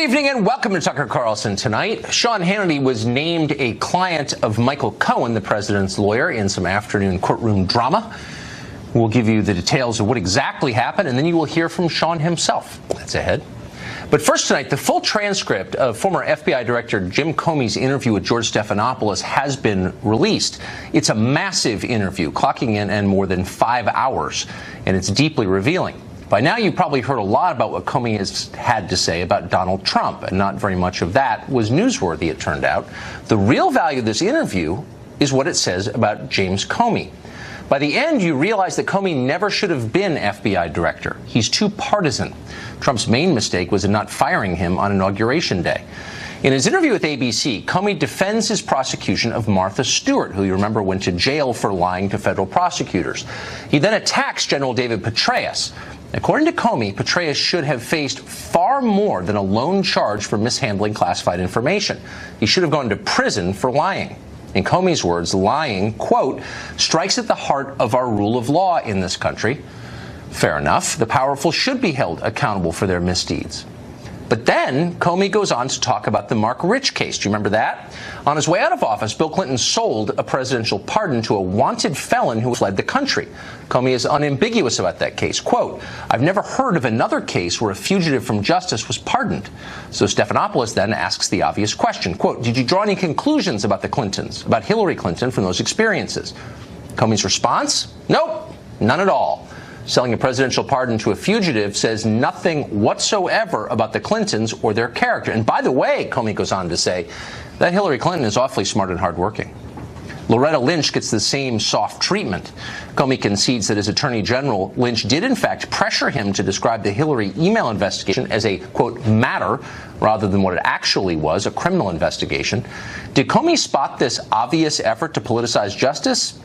evening and welcome to Tucker Carlson Tonight. Sean Hannity was named a client of Michael Cohen, the president's lawyer, in some afternoon courtroom drama. We'll give you the details of what exactly happened, and then you will hear from Sean himself. That's ahead. But first tonight, the full transcript of former FBI Director Jim Comey's interview with George Stephanopoulos has been released. It's a massive interview, clocking in more than 5 hours, and it's deeply revealing. By now, you've probably heard a lot about what Comey has had to say about Donald Trump, and not very much of that was newsworthy, it turned out. The real value of this interview is what it says about James Comey. By the end, you realize that Comey never should have been FBI director. He's too partisan. Trump's main mistake was in not firing him on Inauguration Day. In his interview with ABC, Comey defends his prosecution of Martha Stewart, who you remember went to jail for lying to federal prosecutors. He then attacks General David Petraeus. According to Comey, Petraeus should have faced far more than a lone charge for mishandling classified information. He should have gone to prison for lying. In Comey's words, lying, quote, strikes at the heart of our rule of law in this country. Fair enough. The powerful should be held accountable for their misdeeds. But then Comey goes on to talk about the Mark Rich case. Do you remember that? On his way out of office, Bill Clinton sold a presidential pardon to a wanted felon who fled the country. Comey is unambiguous about that case. Quote, I've never heard of another case where a fugitive from justice was pardoned. So Stephanopoulos then asks the obvious question. Quote, did you draw any conclusions about the Clintons, about Hillary Clinton from those experiences? Comey's response? Nope, none at all. Selling a presidential pardon to a fugitive says nothing whatsoever about the Clintons or their character. And by the way, Comey goes on to say, that Hillary Clinton is awfully smart and hardworking. Loretta Lynch gets the same soft treatment. Comey concedes that as Attorney General, Lynch did in fact pressure him to describe the Hillary email investigation as a, quote, matter, rather than what it actually was, a criminal investigation. Did Comey spot this obvious effort to politicize justice?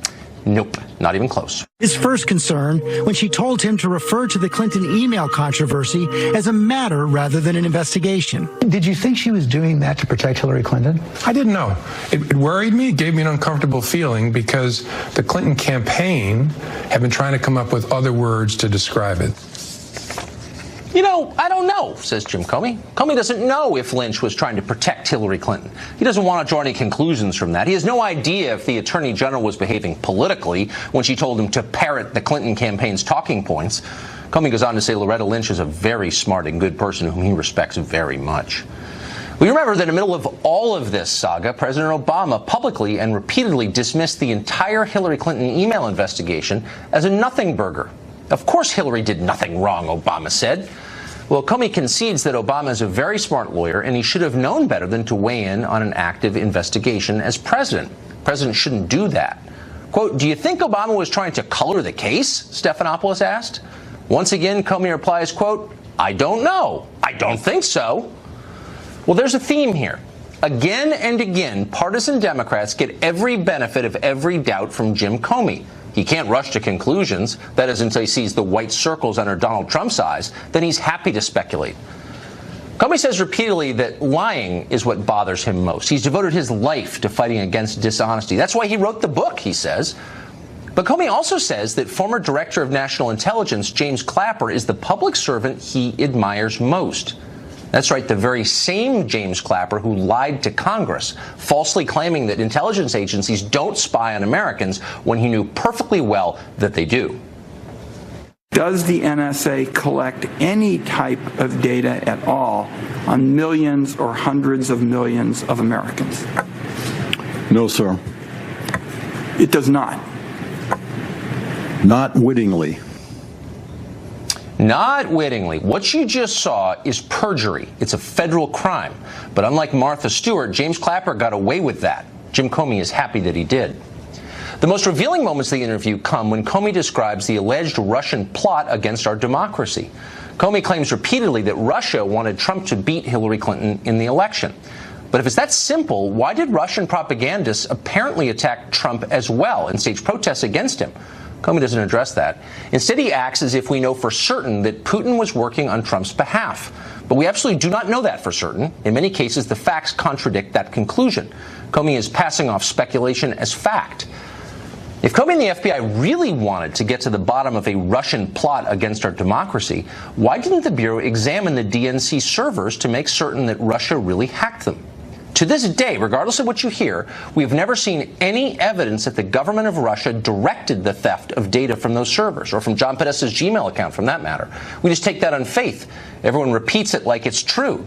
Nope, not even close. His first concern when she told him to refer to the Clinton email controversy as a matter rather than an investigation. Did you think she was doing that to protect Hillary Clinton? I didn't know. It worried me. It gave me an uncomfortable feeling because the Clinton campaign had been trying to come up with other words to describe it. You know, I don't know, says Jim Comey. Comey doesn't know if Lynch was trying to protect Hillary Clinton. He doesn't want to draw any conclusions from that. He has no idea if the Attorney General was behaving politically when she told him to parrot the Clinton campaign's talking points. Comey goes on to say Loretta Lynch is a very smart and good person whom he respects very much. We remember that in the middle of all of this saga, President Obama publicly and repeatedly dismissed the entire Hillary Clinton email investigation as a nothing burger. Of course Hillary did nothing wrong, Obama said. Well, Comey concedes that Obama is a very smart lawyer, and he should have known better than to weigh in on an active investigation as president. The president shouldn't do that. Quote, do you think Obama was trying to color the case? Stephanopoulos asked. Once again, Comey replies, quote, I don't know. I don't think so. Well, there's a theme here. Again and again, partisan Democrats get every benefit of every doubt from Jim Comey. He can't rush to conclusions. That is, until he sees the white circles under Donald Trump's eyes. Then he's happy to speculate. Comey says repeatedly that lying is what bothers him most. He's devoted his life to fighting against dishonesty. That's why he wrote the book, he says. But Comey also says that former Director of National Intelligence James Clapper is the public servant he admires most. That's right, the very same James Clapper who lied to Congress, falsely claiming that intelligence agencies don't spy on Americans when he knew perfectly well that they do. Does the NSA collect any type of data at all on millions or hundreds of millions of Americans? No, sir. It does not. Not wittingly. Not wittingly. What you just saw is perjury. It's a federal crime. But unlike Martha Stewart, James Clapper got away with that. Jim Comey is happy that he did. The most revealing moments of the interview come when Comey describes the alleged Russian plot against our democracy. Comey claims repeatedly that Russia wanted Trump to beat Hillary Clinton in the election. But if it's that simple, why did Russian propagandists apparently attack Trump as well and stage protests against him? Comey doesn't address that. Instead, he acts as if we know for certain that Putin was working on Trump's behalf. But we absolutely do not know that for certain. In many cases, the facts contradict that conclusion. Comey is passing off speculation as fact. If Comey and the FBI really wanted to get to the bottom of a Russian plot against our democracy, why didn't the Bureau examine the DNC servers to make certain that Russia really hacked them? To this day, regardless of what you hear, we have never seen any evidence that the government of Russia directed the theft of data from those servers, or from John Podesta's Gmail account, from that matter. We just take that on faith. Everyone repeats it like it's true.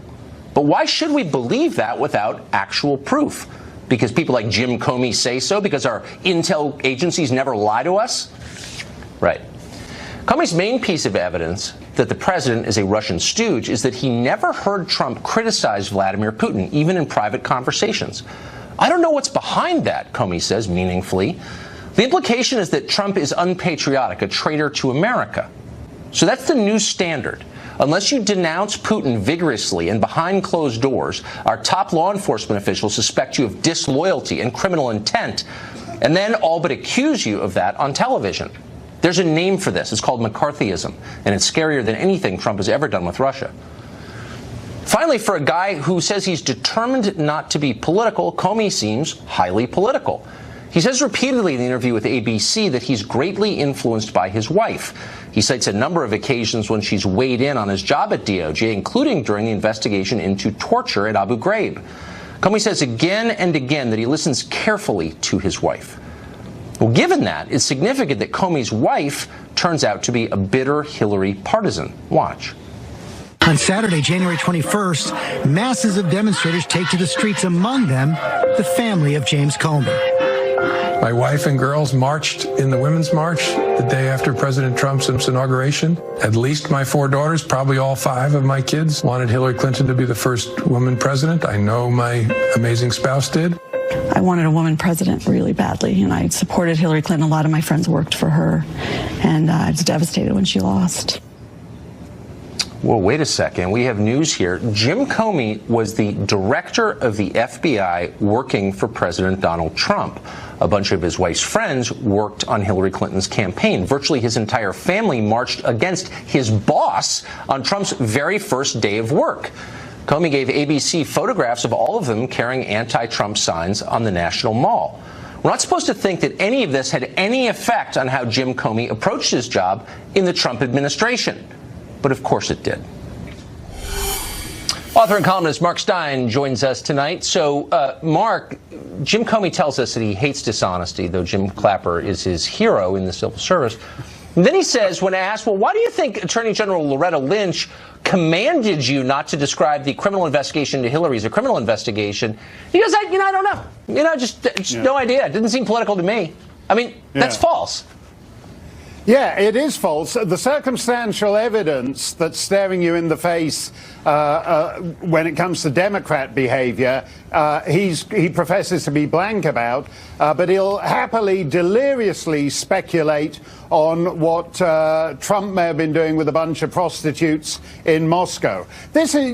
But why should we believe that without actual proof? Because people like Jim Comey say so? Because our intel agencies never lie to us? Right. Comey's main piece of evidence that the president is a Russian stooge is that he never heard Trump criticize Vladimir Putin, even in private conversations. I don't know what's behind that, Comey says meaningfully. The implication is that Trump is unpatriotic, a traitor to America. So that's the new standard. Unless you denounce Putin vigorously and behind closed doors, our top law enforcement officials suspect you of disloyalty and criminal intent, and then all but accuse you of that on television. There's a name for this. It's called McCarthyism, and it's scarier than anything Trump has ever done with Russia. Finally, for a guy who says he's determined not to be political, Comey seems highly political. He says repeatedly in the interview with ABC that he's greatly influenced by his wife. He cites a number of occasions when she's weighed in on his job at DOJ, including during the investigation into torture at Abu Ghraib. Comey says again and again that he listens carefully to his wife. Well, given that, it's significant that Comey's wife turns out to be a bitter Hillary partisan. Watch. On Saturday, January 21st, masses of demonstrators take to the streets, among them the family of James Comey. My wife and girls marched in the Women's March the day after President Trump's inauguration. At least my 4 daughters, probably all 5 of my kids, wanted Hillary Clinton to be the first woman president. I know my amazing spouse did. I wanted a woman president really badly, and I supported Hillary Clinton. A lot of my friends worked for her, and I was devastated when she lost. Well, wait a second. We have news here. Jim Comey was the director of the FBI working for President Donald Trump. A bunch of his wife's friends worked on Hillary Clinton's campaign. Virtually his entire family marched against his boss on Trump's very first day of work. Comey gave ABC photographs of all of them carrying anti-Trump signs on the National Mall. We're not supposed to think that any of this had any effect on how Jim Comey approached his job in the Trump administration. But of course it did. Author and columnist Mark Steyn joins us tonight. So, Mark, Jim Comey tells us that he hates dishonesty, though Jim Clapper is his hero in the civil service. And then he says, when asked, well, why do you think Attorney General Loretta Lynch commanded you not to describe the criminal investigation into Hillary as a criminal investigation? He goes, I don't know. Just no idea. It didn't seem political to me. I mean, that's false. Yeah, it is false. The circumstantial evidence that's staring you in the face when it comes to Democrat behavior, he professes to be blank about, but he'll happily, deliriously speculate on what Trump may have been doing with a bunch of prostitutes in Moscow. This is,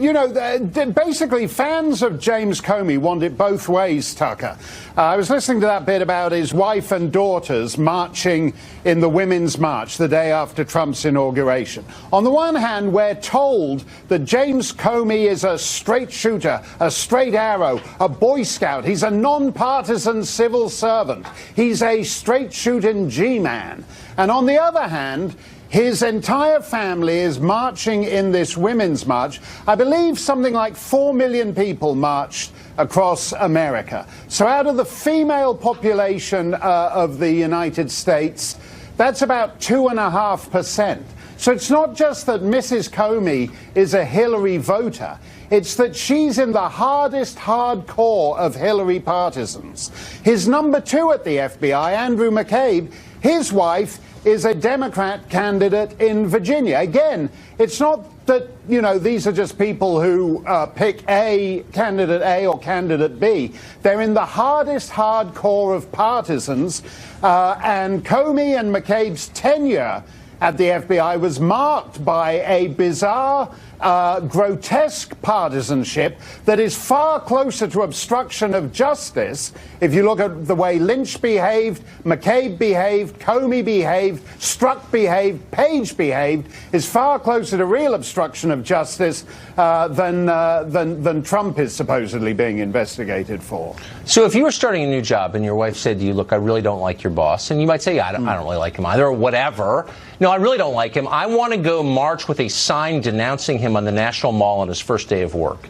basically fans of James Comey want it both ways, Tucker. I was listening to that bit about his wife and daughters marching in the Women's March the day after Trump's inauguration. On the one hand, we're told that James Comey is a straight shooter, a straight arrow, a Boy Scout. He's a nonpartisan civil servant. He's a straight shooting G-man. And on the other hand, his entire family is marching in this Women's March. I believe something like 4 million people marched across America. So out of the female population of the United States, that's about 2.5%. So it's not just that Mrs. Comey is a Hillary voter. It's that she's in the hardest hardcore of Hillary partisans. His number 2 at the FBI, Andrew McCabe, his wife is a Democrat candidate in Virginia. Again, it's not that, these are just people who pick candidate A or candidate B. They're in the hardest hardcore of partisans, and Comey and McCabe's tenure at the FBI was marked by a bizarre, grotesque partisanship that is far closer to obstruction of justice. If you look at the way Lynch behaved, McCabe behaved, Comey behaved, Strzok behaved, Page behaved, is far closer to real obstruction of justice than Trump is supposedly being investigated for. So if you were starting a new job and your wife said to you, look, I really don't like your boss, and you might say, I don't really like him either, or whatever. No, I really don't like him. I want to go march with a sign denouncing him on the National Mall on his first day of work.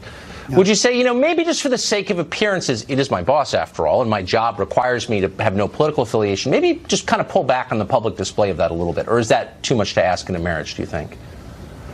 Yeah. Would you say, maybe just for the sake of appearances, it is my boss after all, and my job requires me to have no political affiliation, maybe just kind of pull back on the public display of that a little bit? Or is that too much to ask in a marriage, do you think?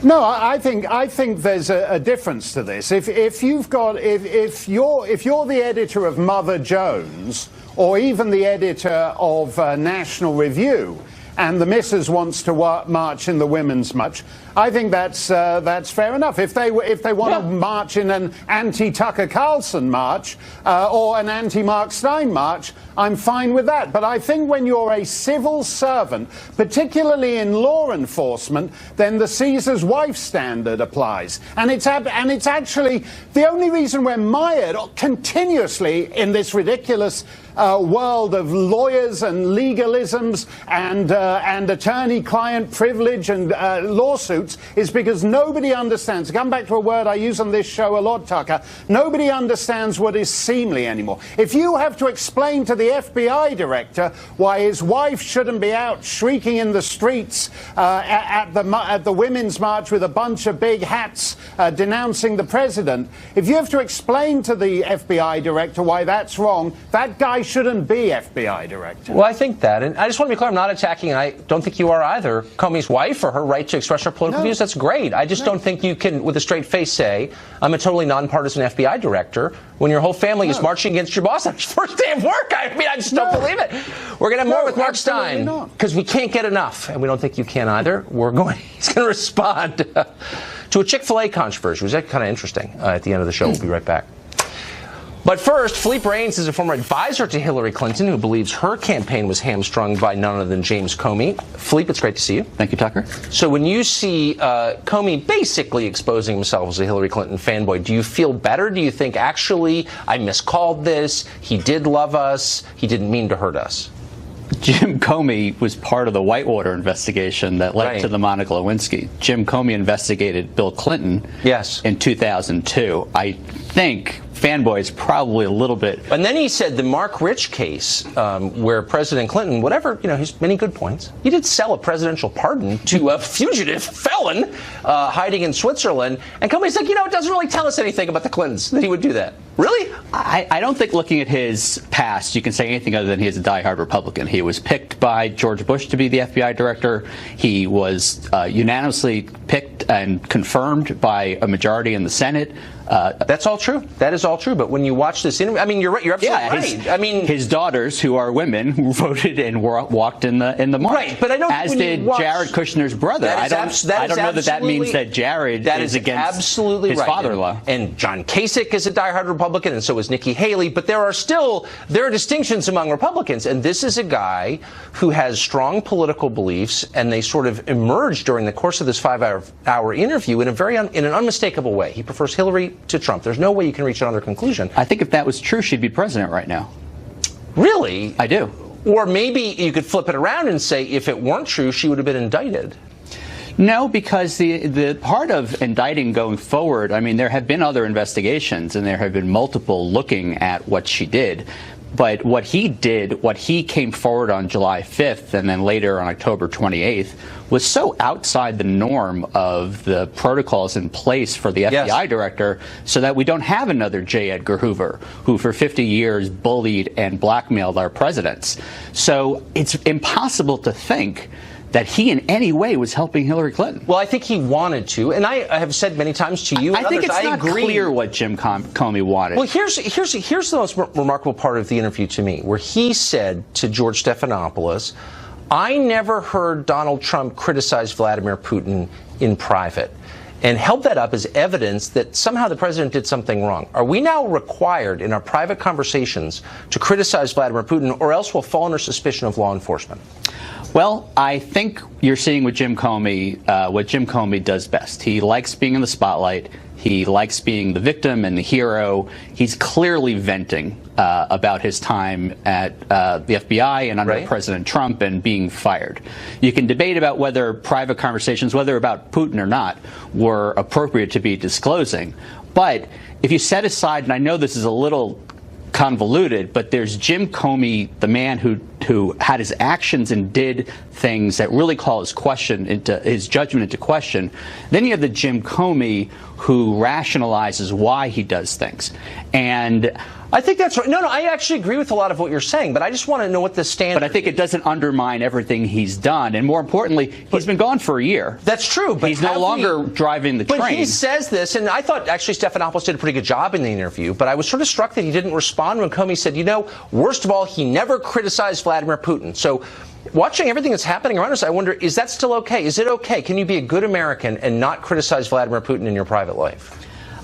No, I think there's a difference to this. If you're the editor of Mother Jones, or even the editor of National Review, and the missus wants to march in the Women's March, I think that's fair enough. If they want to march in an anti-Tucker Carlson march or an anti-Mark Steyn march, I'm fine with that. But I think when you're a civil servant, particularly in law enforcement, then the Caesar's wife standard applies. And it's actually the only reason we're mired continuously in this ridiculous world of lawyers and legalisms and attorney-client privilege and lawsuits is because nobody understands. To come back to a word I use on this show a lot, Tucker, nobody understands what is seemly anymore. If you have to explain to the FBI director why his wife shouldn't be out shrieking in the streets at the Women's March with a bunch of big hats denouncing the president, if you have to explain to the FBI director why that's wrong, that guy shouldn't be FBI director. Well, I think that, and I just want to be clear, I'm not attacking, and I don't think you are either, Comey's wife or her right to express her political views. That's great. I just don't think you can, with a straight face, say, I'm a totally nonpartisan FBI director when your whole family is marching against your boss on his first day of work. I mean, I just don't believe it. We're going to have more with Mark Steyn, because we can't get enough, and we don't think you can either. He's going to respond to a Chick-fil-A controversy, which is kind of interesting at the end of the show. We'll be right back. But first, Philippe Reines is a former advisor to Hillary Clinton who believes her campaign was hamstrung by none other than James Comey. Philippe, it's great to see you. Thank you, Tucker. So when you see Comey basically exposing himself as a Hillary Clinton fanboy, do you feel better? Do you think, actually, I miscalled this, he did love us, he didn't mean to hurt us? Jim Comey was part of the Whitewater investigation that led to the Monica Lewinsky. Jim Comey investigated Bill Clinton in 2002. I think fanboys probably a little bit. And then he said the Mark Rich case, where President Clinton, whatever, he's many good points. He did sell a presidential pardon to a fugitive felon hiding in Switzerland. And Comey's like, it doesn't really tell us anything about the Clintons that he would do that. Really? I don't think looking at his past, you can say anything other than he's a diehard Republican. He was picked by George Bush to be the FBI director. He was unanimously picked and confirmed by a majority in the Senate. That's all true. That is all true. But when you watch this interview, I mean, you're right. You're absolutely right. His daughters, who are women, who voted and walked in the march. Right, but I don't. As did Jared Kushner's brother. I don't know that means that Jared is against his father-in-law. And John Kasich is a diehard Republican, and so is Nikki Haley. But there are distinctions among Republicans, and this is a guy who has strong political beliefs, and they sort of emerged during the course of this 5-hour interview in an unmistakable way. He prefers Hillary to Trump. There's no way you can reach another conclusion. I think if that was true, she'd be president right now. Really? I do. Or maybe you could flip it around and say if it weren't true, she would have been indicted. No, because the part of indicting going forward, I mean, there have been other investigations and there have been multiple looking at what she did. But what he came forward on July 5th and then later on October 28th was so outside the norm of the protocols in place for the FBI director, so that we don't have another J. Edgar Hoover, who for 50 years bullied and blackmailed our presidents. So it's impossible to think that he in any way was helping Hillary Clinton. Well, I think he wanted to, and I have said many times to you and I think others, it's not clear what Jim Comey wanted. Well, here's the most remarkable part of the interview to me, where he said to George Stephanopoulos, I never heard Donald Trump criticize Vladimir Putin in private, and held that up as evidence that somehow the president did something wrong. Are we now required in our private conversations to criticize Vladimir Putin, or else we'll fall under suspicion of law enforcement? Well, I think you're seeing with Jim Comey what Jim Comey does best. He likes being in the spotlight. He likes being the victim and the hero. He's clearly venting about his time at the FBI and under President Trump and being fired. You can debate about whether private conversations, whether about Putin or not, were appropriate to be disclosing. But if you set aside, and I know this is a little convoluted, but there's Jim Comey, the man who had his actions and did things that really call his judgment into question. Then you have the Jim Comey who rationalizes why he does things. And I think that's right. No, I actually agree with a lot of what you're saying, but I just want to know what the standard is. But I think it doesn't undermine everything he's done. And more importantly, he's been gone for a year. That's true. But he's no longer driving the train. But he says this, and I thought actually Stephanopoulos did a pretty good job in the interview, but I was sort of struck that he didn't respond when Comey said, worst of all, he never criticized Vladimir Putin. So watching everything that's happening around us, I wonder, is that still okay? Is it okay? Can you be a good American and not criticize Vladimir Putin in your private life?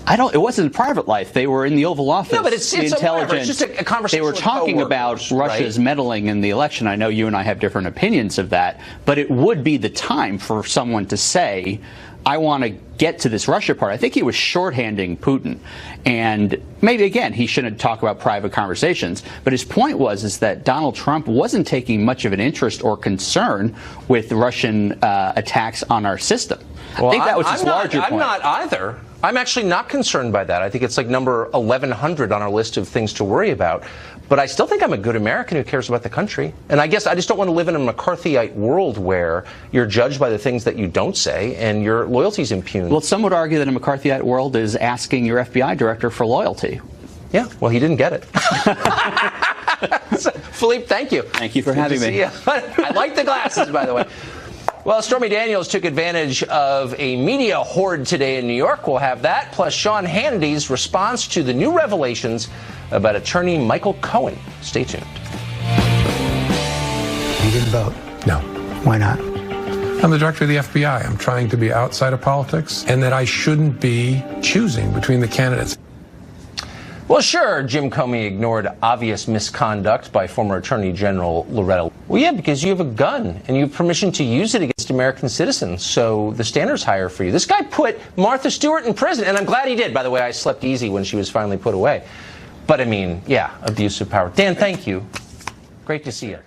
It wasn't a private life. They were in the Oval Office. No, but it's intelligence. It's just a conversation. They were talking about Russia's meddling in the election. I know you and I have different opinions of that, but it would be the time for someone to say, I want to get to this Russia part. I think he was shorthanding Putin. And maybe, again, he shouldn't talk about private conversations. But his point is that Donald Trump wasn't taking much of an interest or concern with Russian attacks on our system. Well, I think that was his larger point. I'm not either. I'm actually not concerned by that. I think it's like number 1,100 on our list of things to worry about. But I still think I'm a good American who cares about the country. And I guess I just don't want to live in a McCarthyite world where you're judged by the things that you don't say and your loyalty's impugned. Well, some would argue that a McCarthyite world is asking your FBI director for loyalty. Yeah, well, he didn't get it. Philippe, thank you. Thank you for having me. I like the glasses, by the way. Well, Stormy Daniels took advantage of a media horde today in New York. We'll have that, plus Sean Hannity's response to the new revelations about attorney Michael Cohen. Stay tuned. You didn't vote? No. Why not? I'm the director of the FBI. I'm trying to be outside of politics, and that I shouldn't be choosing between the candidates. Well, sure, Jim Comey ignored obvious misconduct by former Attorney General Loretta. Well, yeah, because you have a gun and you have permission to use it against American citizens, so the standard's higher for you. This guy put Martha Stewart in prison, and I'm glad he did. By the way, I slept easy when she was finally put away. But I mean, yeah, abuse of power. Dan, thank you. Great to see you.